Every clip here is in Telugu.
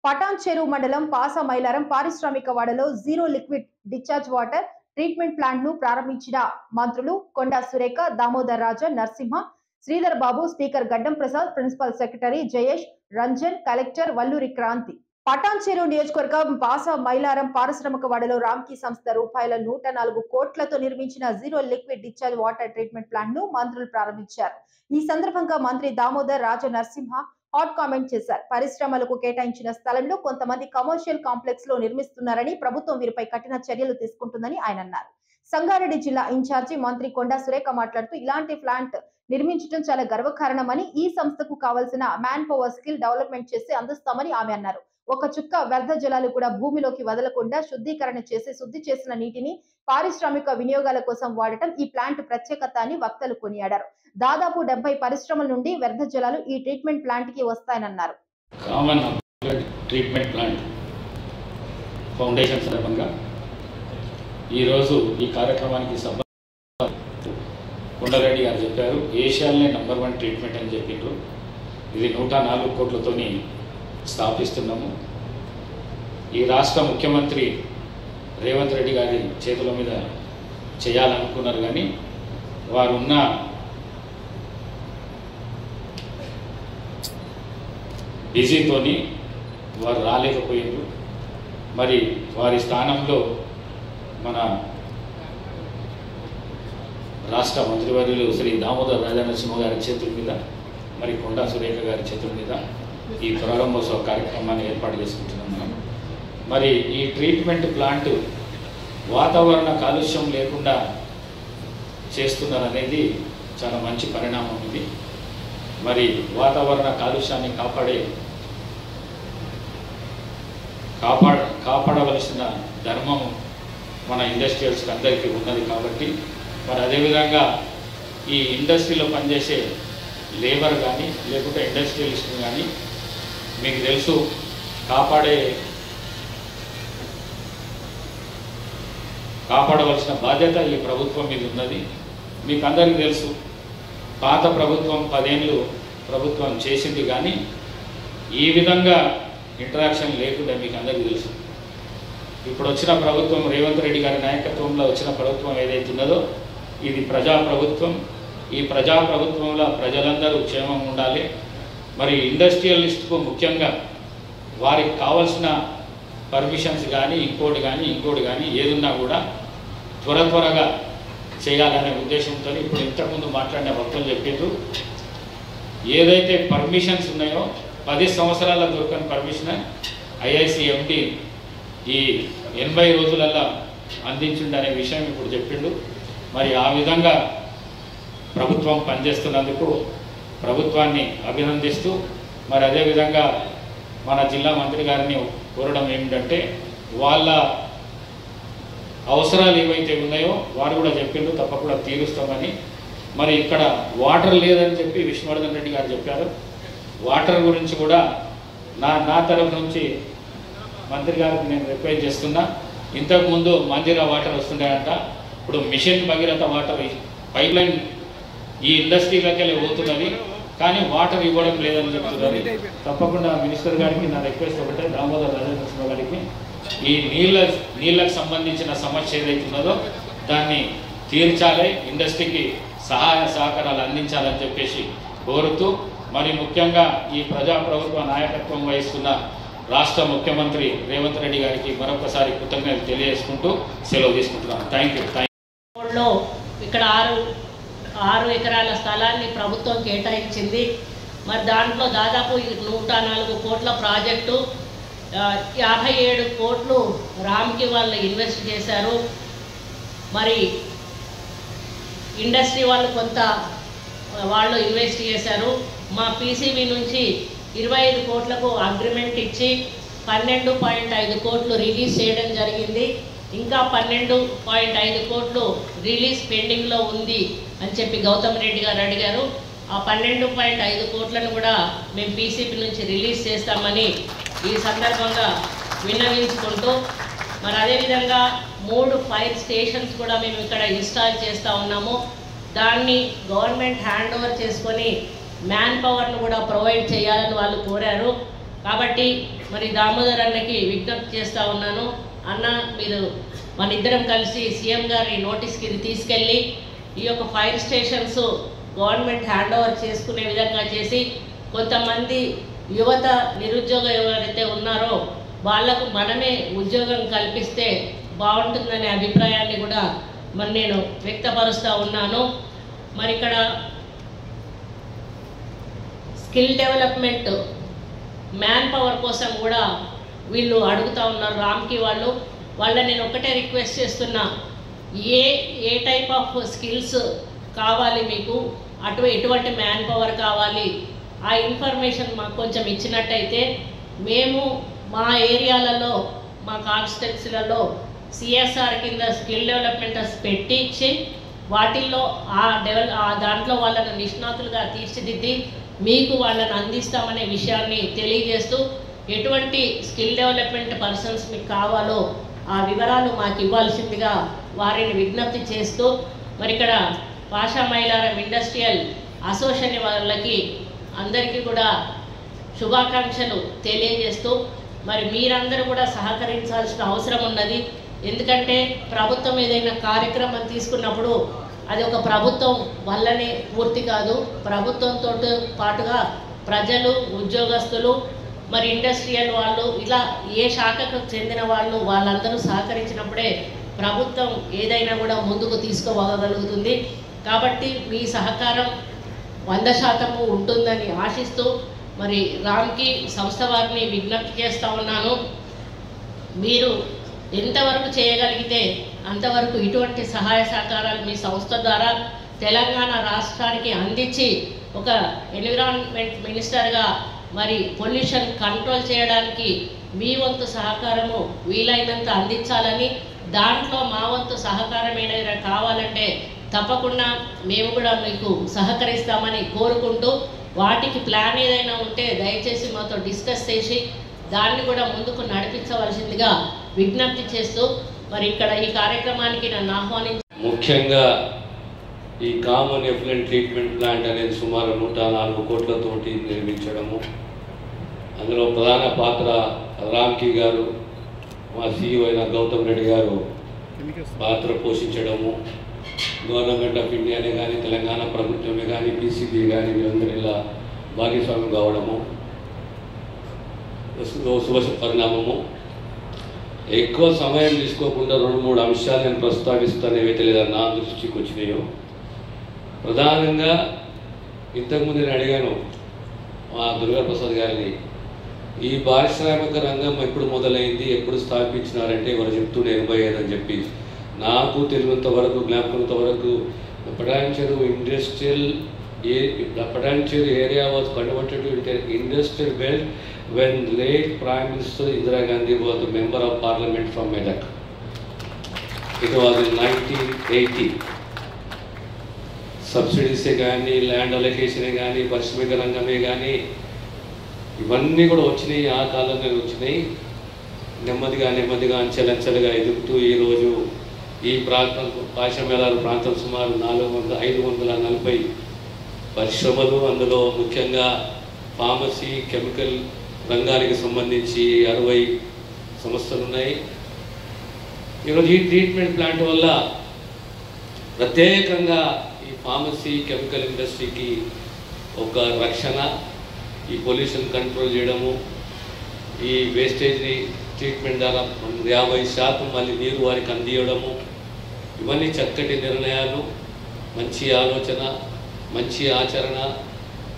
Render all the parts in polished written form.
పటాన్ చెరువు మండలం పాసమైలారం పారిశ్రామిక వాడలో zero liquid discharge water treatment plant ను ప్రారంభించిన మంత్రులు Konda Surekha, Damodar Raja Narasimha, Sridhar Babu, speaker Gaddam Prasad, principal secretary Jayesh, Ranjan, collector Valluri Kranti. Patancheru నియోజకవర్గం పాసమైలారం పారిశ్రామిక వాడలో రామ్కీ సంస్థ రూపాయల 104 కోట్లతో నిర్మించిన zero liquid discharge water treatment plant ను మంత్రులు ప్రారంభించారు. ఈ సందర్భంగా మంత్రి దామోదర్ రాజా నరసింహ హాట్ కామెంట్ చేశారు. పరిశ్రమలకు కేటాయించిన స్థలంలో కొంతమంది కమర్షియల్ కాంప్లెక్స్ లో నిర్మిస్తున్నారని, ప్రభుత్వం వీరిపై కఠిన చర్యలు తీసుకుంటుందని ఆయన అన్నారు. సంగారెడ్డి జిల్లా ఇన్ఛార్జి మంత్రి కొండా సురేఖ మాట్లాడుతూ ఇలాంటి ప్లాంట్ నిర్మించడం చాలా గర్వకారణమని, ఈ సంస్థకు కావాల్సిన మ్యాన్ పవర్ స్కిల్ డెవలప్మెంట్ చేసి అందిస్తామని ఆమె అన్నారు. ఒక చుక్క వ్యర్థ జలాలు కూడా భూమిలోకి వదలకుండా శుద్ధీకరణ చేసి శుద్ధి చేసిన నీటిని పారిశ్రామిక వినియోగాల కోసం వాడటం ఈ ప్లాంట్ ప్రత్యేకత అని వక్తలు కొనియాడారు. దాదాపు 70 పరిశ్రమల నుండి వ్యర్థ జలాలు ఈ ట్రీట్మెంట్ ప్లాంట్ కి వస్తాయన్నారు. కామన్ ట్రీట్మెంట్ ప్లాంట్ ఫౌండేషన్ సందర్భంగా ఈరోజు ఈ కార్యక్రమానికి కొండారెడ్డి గారు చెప్పారు, ఏషియాలోనే నంబర్ 1 ట్రీట్మెంట్ అని చెప్పిండ్రు. ఇది 104 కోట్లతోని స్థాపిస్తున్నాము. ఈ రాష్ట్ర ముఖ్యమంత్రి రేవంత్ రెడ్డి గారి చేతుల మీద చేయాలనుకున్నారు, కానీ వారు ఉన్న బిజీతోని వారు రాలేకపోయారు. మరి వారి స్థానంలో మన రాష్ట్ర మంత్రివర్యులు శ్రీ దామోదర్ రాజా నరసింహ గారి చేతుల మీద, మరి కొండా సురేఖ గారి చేతుల మీద ఈ ప్రారంభోత్సవ కార్యక్రమాన్ని ఏర్పాటు చేసుకుంటున్నాం మనం. మరి ఈ ట్రీట్మెంట్ ప్లాంట్ వాతావరణ కాలుష్యం లేకుండా చేస్తున్నారనేది చాలా మంచి పరిణామం. ఇది మరి వాతావరణ కాలుష్యాన్ని కాపాడవలసిన ధర్మం మన ఇండస్ట్రియల్స్కి అందరికీ ఉన్నది. కాబట్టి మరి అదేవిధంగా ఈ ఇండస్ట్రీలో పనిచేసే లేబర్ కానీ లేకుంటే ఇండస్ట్రియలిస్ట్ కానీ మీకు తెలుసు, కాపాడవలసిన బాధ్యత ఈ ప్రభుత్వం మీద ఉన్నది. మీకు అందరికీ తెలుసు, పాత ప్రభుత్వం 10 ఏళ్ళు ప్రభుత్వం చేసింది, కానీ ఈ విధంగా ఇంటరాక్షన్ లేకుండా మీకు అందరికీ తెలుసు. ఇప్పుడు వచ్చిన ప్రభుత్వం, రేవంత్ రెడ్డి గారి నాయకత్వంలో వచ్చిన ప్రభుత్వం ఏదైతే ఉన్నదో ఇది ప్రజాప్రభుత్వం. ఈ ప్రజాప్రభుత్వంలో ప్రజలందరూ క్షేమంగా ఉండాలి. మరి ఇండస్ట్రియలిస్ట్కు ముఖ్యంగా వారికి కావాల్సిన పర్మిషన్స్ కానీ ఇంకోటి కానీ ఏదున్నా కూడా త్వరగా చేయాలనే ఉద్దేశంతో ఇప్పుడు ఇంతకుముందు మాట్లాడిన భక్తులు చెప్పారు, ఏదైతే పర్మిషన్స్ ఉన్నాయో 10 సంవత్సరాల దొరకని పర్మిషన్ ఐఐసి ఎండి ఈ 80 రోజులలో అందించిండనే విషయం ఇప్పుడు చెప్పిండు. మరి ఆ విధంగా ప్రభుత్వం పనిచేస్తున్నందుకు ప్రభుత్వాన్ని అభినందిస్తూ, మరి అదేవిధంగా మన జిల్లా మంత్రి గారిని కోరడం ఏమిటంటే, వాళ్ళ అవసరాలు ఏవైతే ఉన్నాయో వారు కూడా చెప్పిండ్రు, తప్పకుండా తీరుస్తామని. మరి ఇక్కడ వాటర్ లేదని చెప్పి విష్ణువర్ధన్ రెడ్డి గారు చెప్పారు. వాటర్ గురించి కూడా నా తరఫు నుంచి మంత్రి గారికి నేను రిక్వెస్ట్ చేస్తున్నా. ఇంతకుముందు మందిరా వాటర్ వస్తుండేనంట, ఇప్పుడు mission Bhagiratha water pipe line ఈ ఇండస్ట్రీలకే పోతున్నది, కానీ వాటర్ ఇవ్వడం లేదని చెప్తున్నారు. తప్పకుండా మినిస్టర్ గారికి నా రిక్వెస్ట్ ఒకటే, దామోదర్ రాజా నరసింహ గారికి ఈ నీళ్ళకు సంబంధించిన సమస్య ఏదైతే ఉన్నదో దాన్ని తీర్చాలి, ఇండస్ట్రీకి సహాయ సహకారాలు అందించాలని చెప్పేసి కోరుతూ, మరి ముఖ్యంగా ఈ ప్రజాప్రభుత్వ నాయకత్వం వహిస్తున్న రాష్ట్ర ముఖ్యమంత్రి రేవంత్ రెడ్డి గారికి మరొకసారి కృతజ్ఞతలు తెలియజేసుకుంటూ సెలవు తీసుకుంటున్నాను. Thank you. ఇక్కడ 6 ఎకరాల స్థలాన్ని ప్రభుత్వం కేటాయించింది. మరి దాంట్లో దాదాపు 104 కోట్ల ప్రాజెక్టు, 57 కోట్లు రామ్కి వాళ్ళు ఇన్వెస్ట్ చేశారు. మరి ఇండస్ట్రీ వాళ్ళు కొంత వాళ్ళు ఇన్వెస్ట్ చేశారు. మా పీసీబీ నుంచి 25 కోట్లకు అగ్రిమెంట్ ఇచ్చి 12.5 కోట్లు రిలీజ్ చేయడం జరిగింది. ఇంకా 12.5 కోట్లు రిలీజ్ పెండింగ్లో ఉంది అని చెప్పి గౌతమ్ రెడ్డి గారు అడిగారు. ఆ 12.5 కోట్లను కూడా మేము పీసీబీ నుంచి రిలీజ్ చేస్తామని ఈ సందర్భంగా విన్నవించుకుంటూ, మరి అదేవిధంగా 3 ఫైర్ స్టేషన్స్ కూడా మేము ఇక్కడ ఇన్స్టాల్ చేస్తూ ఉన్నాము. దాన్ని గవర్నమెంట్ హ్యాండ్ ఓవర్ చేసుకొని మ్యాన్ పవర్ను కూడా ప్రొవైడ్ చేయాలని వాళ్ళు కోరారు. కాబట్టి మరి దామోదర్ అన్నకి విజ్ఞప్తి చేస్తూ ఉన్నాను, అన్న మీరు మన ఇద్దరం కలిసి సీఎం గారి నోటీస్కి ఇది తీసుకెళ్ళి ఈ యొక్క fire stations government hand over చేసుకునే విధంగా చేసి కొంతమంది యువత నిరుద్యోగ ఎవరైతే ఉన్నారో వాళ్లకు మనమే ఉద్యోగం కల్పిస్తే బాగుంటుందనే అభిప్రాయాన్ని కూడా మరి నేను వ్యక్తపరుస్తూ ఉన్నాను. మరి ఇక్కడ స్కిల్ డెవలప్మెంట్ మ్యాన్ పవర్ కోసం కూడా వీళ్ళు అడుగుతూ ఉన్నారు రామ్కి వాళ్ళ నేను ఒకటే రిక్వెస్ట్ చేస్తున్నా, ఏ టైప్ ఆఫ్ స్కిల్స్ కావాలి మీకు, ఎటువంటి మ్యాన్ పవర్ కావాలి, ఆ ఇన్ఫర్మేషన్ మాకు కొంచెం ఇచ్చినట్టయితే మేము మా ఏరియాలలో మా కాన్స్టిట్యున్సీలలో సిఎస్ఆర్ కింద స్కిల్ డెవలప్మెంట్ పెట్టించి వాటిల్లో దాంట్లో వాళ్ళను నిష్ణాతులుగా తీర్చిదిద్ది మీకు వాళ్ళని అందిస్తామనే విషయాన్ని తెలియజేస్తూ, ఎటువంటి స్కిల్ డెవలప్మెంట్ పర్సన్స్ మీకు కావాలో ఆ వివరాలు మాకు ఇవ్వాల్సిందిగా వారిని విజ్ఞప్తి చేస్తూ, మరి ఇక్కడ పాషా మైలారం ఇండస్ట్రియల్ అసోసియేషన్ వాళ్ళకి అందరికీ కూడా శుభాకాంక్షలు తెలియజేస్తూ, మరి మీరందరూ కూడా సహకరించాల్సిన అవసరం ఉన్నది. ఎందుకంటే ప్రభుత్వం ఏదైనా కార్యక్రమం తీసుకున్నప్పుడు అది ఒక ప్రభుత్వం వల్లనే పూర్తి కాదు, ప్రభుత్వంతో పాటుగా ప్రజలు, ఉద్యోగస్తులు, మరి ఇండస్ట్రియల్ వాళ్ళు, ఇలా ఏ శాఖకు చెందిన వాళ్ళందరూ సహకరించినప్పుడే ప్రభుత్వం ఏదైనా కూడా ముందుకు తీసుకోగలుగుతుంది. కాబట్టి మీ సహకారం 100% ఉంటుందని ఆశిస్తూ మరి రామ్కి సంస్థ వారిని విజ్ఞప్తి చేస్తూ ఉన్నాను, మీరు ఎంతవరకు చేయగలిగితే అంతవరకు ఇటువంటి సహాయ సహకారాలు మీ సంస్థ ద్వారా తెలంగాణ రాష్ట్రానికి అందించి ఒక ఎన్విరాన్మెంట్ మినిస్టర్గా మరి పొల్యూషన్ కంట్రోల్ చేయడానికి మీ వంతు సహకారము వీలైనంత అందించాలని, దాంట్లో మా వంతు సహకారం ఏదైనా కావాలంటే తప్పకుండా మేము కూడా మీకు సహకరిస్తామని కోరుకుంటూ, వాటికి ప్లాన్ ఏదైనా ఉంటే దయచేసి మాతో డిస్కస్ చేసి దాన్ని కూడా ముందుకు నడిపించవలసిందిగా విజ్ఞప్తి చేస్తూ, మరి ఇక్కడ ఈ కార్యక్రమానికి నన్ను ఆహ్వానించి ముఖ్యంగా ఈ కామన్ ఎఫ్లెంట్ ట్రీట్మెంట్ ప్లాంట్ అనేది సుమారు 104 కోట్లతోటి నిర్మించడము, అందులో ప్రధాన పాత్ర రామ్కి గారు, మా CEO అయిన గౌతమ్ రెడ్డి గారు పాత్ర పోషించడము, గవర్నమెంట్ ఆఫ్ ఇండియానే కానీ తెలంగాణ ప్రభుత్వమే కానీ PCB కానీ వీళ్ళందరూ ఇలా భాగస్వామ్యం కావడము శుభ పరిణామము. ఎక్కువ సమయం తీసుకోకుండా 2-3 అంశాలు నేను ప్రస్తావిస్తాను, ఏవైతే లేదా నా దృష్టికి వచ్చినాయో. ప్రధానంగా ఇంతకుముందు నేను అడిగాను మా దుర్గాప్రసాద్ గారిని, ఈ పారిశ్రామిక రంగం ఎప్పుడు మొదలైంది, ఎప్పుడు స్థాపించినారంటే వారు చెప్తుండే 85 అని చెప్పి. నాకు తెలిసినంత వరకు, జ్ఞాపకంత వరకు Patancheru area was converted to industrial belt when late Prime Minister Indira Gandhi was the Member of Parliament from Medak. It was in 1980. సబ్సిడీసే కానీ, ల్యాండ్ అలొకేషనే కానీ, పరిశ్రమిక రంగమే కానీ ఇవన్నీ కూడా వచ్చినాయి, ఆ కాలంలో వచ్చినాయి. నెమ్మదిగా అంచెలంచెలుగా ఎదుగుతూ ఈరోజు ఈ ప్రాంతం పాషా మైలారం ప్రాంతం సుమారు 540 పరిశ్రమలు, అందులో ముఖ్యంగా ఫార్మసీ, కెమికల్ రంగానికి సంబంధించి 60 సంస్థలు ఉన్నాయి. ఈరోజు ఈ ట్రీట్మెంట్ ప్లాంట్ వల్ల ప్రత్యేకంగా ఈ ఫార్మసీ, కెమికల్ ఇండస్ట్రీకి ఒక రక్షణ, ఈ పొల్యూషన్ కంట్రోల్ చేయడము, ఈ వేస్టేజ్ని ట్రీట్మెంట్ ద్వారా 50% మళ్ళీ నీరు వారికి అందియడము, ఇవన్నీ చక్కటి నిర్ణయాలు, మంచి ఆలోచన, మంచి ఆచరణ.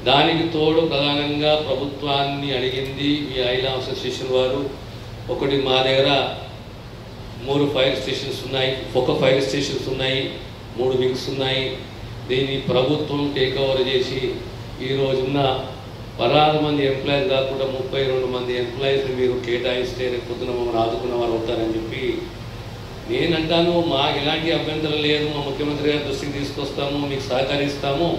దానికి తోడు ప్రధానంగా ప్రభుత్వాన్ని అడిగింది ఈ ఐలా అసోసియేషన్ వారు. ఒకటి మా దగ్గర 3 ఫైర్ స్టేషన్స్ ఉన్నాయి, ఒక ఫైర్ స్టేషన్స్ ఉన్నాయి, 3 వింగ్స్ ఉన్నాయి. దీన్ని ప్రభుత్వం టేక్ ఓవర్ చేసి ఈరోజున్న 16 మంది ఎంప్లాయీస్ కాకుండా 32 మంది ఎంప్లాయీస్ని మీరు కేటాయిస్తే రేపు పొద్దున మమ్మల్ని ఆదుకున్న వారు అవుతారని చెప్పి నేనంటాను. మాకు ఎలాంటి అభ్యంతరం లేదు, మా ముఖ్యమంత్రి గారి దృష్టికి తీసుకొస్తాము, మీకు సహకరిస్తాము.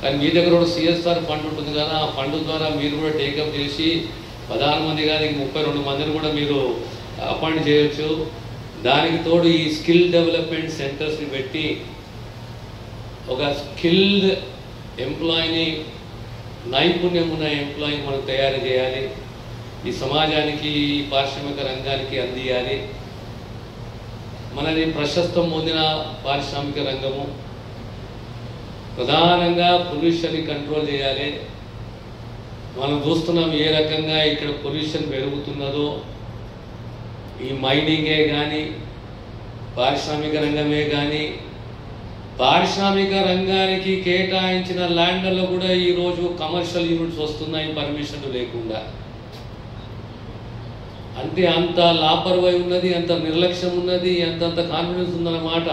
కానీ మీ దగ్గర కూడా CSR ఫండ్ ఉంటుంది కదా, ఆ ఫండ్ ద్వారా మీరు కూడా టేకప్ చేసి 16 మంది కానీ 32 మందిని కూడా మీరు అపాయింట్ చేయొచ్చు. దానికి తోడు ఈ స్కిల్ డెవలప్మెంట్ సెంటర్స్ని పెట్టి ఒక స్కిల్డ్ ఎంప్లాయీని నైపుణ్యం ఉన్న ఎంప్లాయీ మనం తయారు చేయాలి, ఈ సమాజానికి ఈ పారిశ్రామిక రంగానికి అందియాలి. మనది ప్రశస్తం పొందిన పారిశ్రామిక రంగము, ప్రధానంగా పొల్యూషన్ని కంట్రోల్ చేయాలి. మనం చూస్తున్నాం ఏ రకంగా ఇక్కడ పొల్యూషన్ పెరుగుతున్నదో. ఈ మైనింగే కానీ, పారిశ్రామిక రంగమే కానీ, పారిశ్రామిక రంగానికి కేటాయించిన ల్యాండ్లలో కూడా ఈరోజు కమర్షియల్ యూనిట్స్ వస్తున్నాయి పర్మిషన్లు లేకుండా. అంటే అంత లాపర్వాయి ఉన్నది, అంత నిర్లక్ష్యం ఉన్నది, అంతంత కాన్ఫిడెన్స్ ఉందన్నమాట.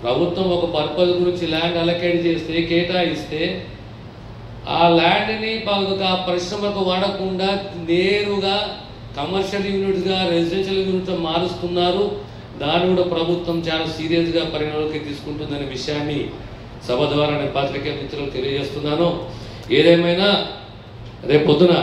ప్రభుత్వం ఒక పర్పస్ గురించి ల్యాండ్ అలొకేట్ చేస్తే, కేటాయిస్తే ఆ ల్యాండ్ని పరిశ్రమకు వాడకుండా నేరుగా కమర్షియల్ యూనిట్స్గా, రెసిడెన్షియల్ యూనిట్స్గా మారుస్తున్నారు. దాన్ని కూడా ప్రభుత్వం చాలా సీరియస్గా పరిగణలోకి తీసుకుంటుందనే విషయాన్ని సభ ద్వారా నేను పత్రికా మిత్రులకు తెలియజేస్తున్నాను. ఏదేమైనా రేపు పొద్దున